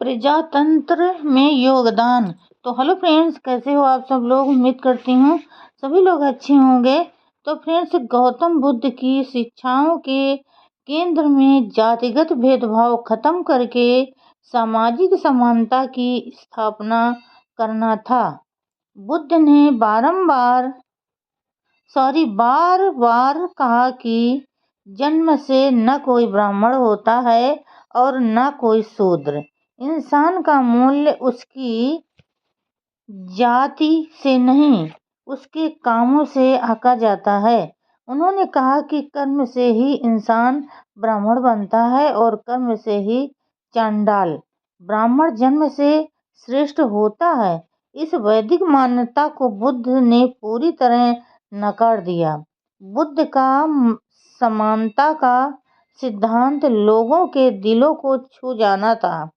प्रजातंत्र में योगदान। तो हेलो फ्रेंड्स, कैसे हो आप सब लोग। उम्मीद करती हूँ सभी लोग अच्छे होंगे। तो फ्रेंड्स, गौतम बुद्ध की शिक्षाओं के केंद्र में जातिगत भेदभाव खत्म करके सामाजिक समानता की स्थापना करना था। बुद्ध ने बार बार कहा कि जन्म से न कोई ब्राह्मण होता है और न कोई शूद्र। इंसान का मूल्य उसकी जाति से नहीं, उसके कामों से आंका जाता है। उन्होंने कहा कि कर्म से ही इंसान ब्राह्मण बनता है और कर्म से ही चांडाल। ब्राह्मण जन्म से श्रेष्ठ होता है। इस वैदिक मान्यता को बुद्ध ने पूरी तरह नकार दिया। बुद्ध का समानता का सिद्धांत लोगों के दिलों को छू जाना था,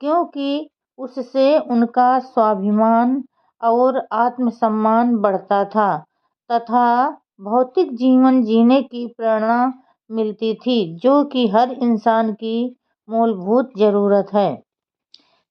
क्योंकि उससे उनका स्वाभिमान और आत्मसम्मान बढ़ता था तथा भौतिक जीवन जीने की प्रेरणा मिलती थी, जो कि हर इंसान की मूलभूत जरूरत है।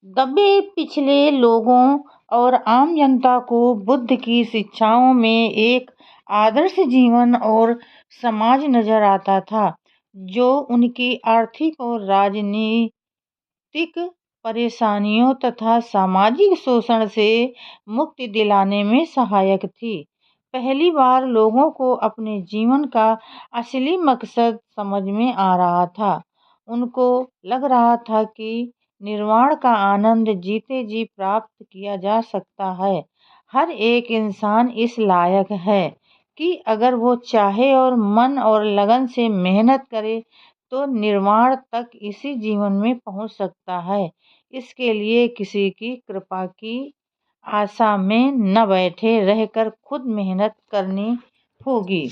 दबे पिछले लोगों और आम जनता को बुद्ध की शिक्षाओं में एक आदर्श जीवन और समाज नजर आता था, जो उनकी आर्थिक और राजनीतिक परेशानियों तथा सामाजिक शोषण से मुक्ति दिलाने में सहायक थी। पहली बार लोगों को अपने जीवन का असली मकसद समझ में आ रहा था। उनको लग रहा था कि निर्वाण का आनंद जीते जी प्राप्त किया जा सकता है। हर एक इंसान इस लायक है कि अगर वो चाहे और मन और लगन से मेहनत करे तो निर्वाण तक इसी जीवन में पहुंच सकता है। इसके लिए किसी की कृपा की आशा में न बैठे रहकर खुद मेहनत करनी होगी।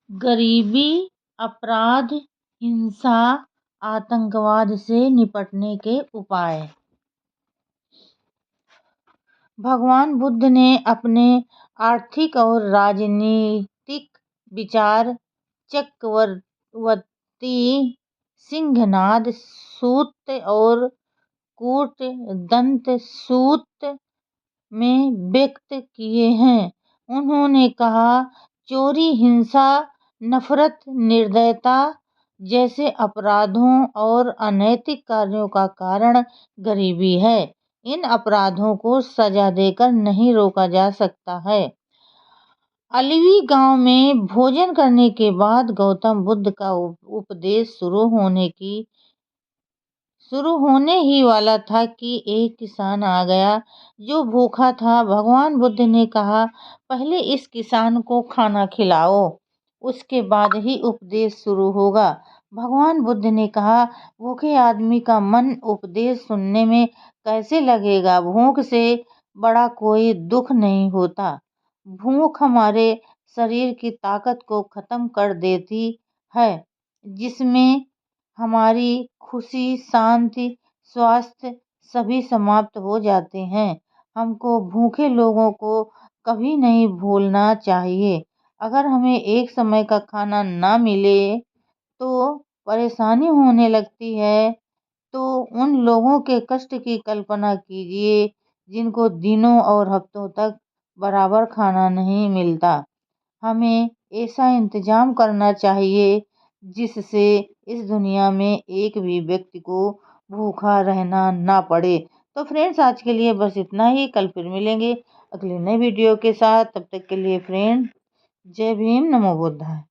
गरीबी, अपराध, हिंसा, आतंकवाद से निपटने के उपाय। भगवान बुद्ध ने अपने आर्थिक और राजनीतिक विचार चक्रवर्ती सिंहनाद सूत्र और कूटदंत सूत्र में व्यक्त किए हैं। उन्होंने कहा, चोरी, हिंसा, नफरत, निर्दयता जैसे अपराधों और अनैतिक कार्यों का कारण गरीबी है। इन अपराधों को सजा देकर नहीं रोका जा सकता है। अलीवी गांव में भोजन करने के बाद गौतम बुद्ध का उपदेश शुरू होने ही वाला था कि एक किसान आ गया जो भूखा था। भगवान बुद्ध ने कहा, पहले इस किसान को खाना खिलाओ, उसके बाद ही उपदेश शुरू होगा। भगवान बुद्ध ने कहा, भूखे आदमी का मन उपदेश सुनने में कैसे लगेगा। भूख से बड़ा कोई दुख नहीं होता। भूख हमारे शरीर की ताकत को खत्म कर देती है, जिसमें हमारी खुशी, शांति, स्वास्थ्य सभी समाप्त हो जाते हैं। हमको भूखे लोगों को कभी नहीं भूलना चाहिए। अगर हमें एक समय का खाना ना मिले तो परेशानी होने लगती है, तो उन लोगों के कष्ट की कल्पना कीजिए जिनको दिनों और हफ्तों तक बराबर खाना नहीं मिलता। हमें ऐसा इंतजाम करना चाहिए जिससे इस दुनिया में एक भी व्यक्ति को भूखा रहना ना पड़े। तो फ्रेंड्स, आज के लिए बस इतना ही। कल फिर मिलेंगे अगली नई वीडियो के साथ। तब तक के लिए फ्रेंड्स, जय भीम, नमो बुद्धाय।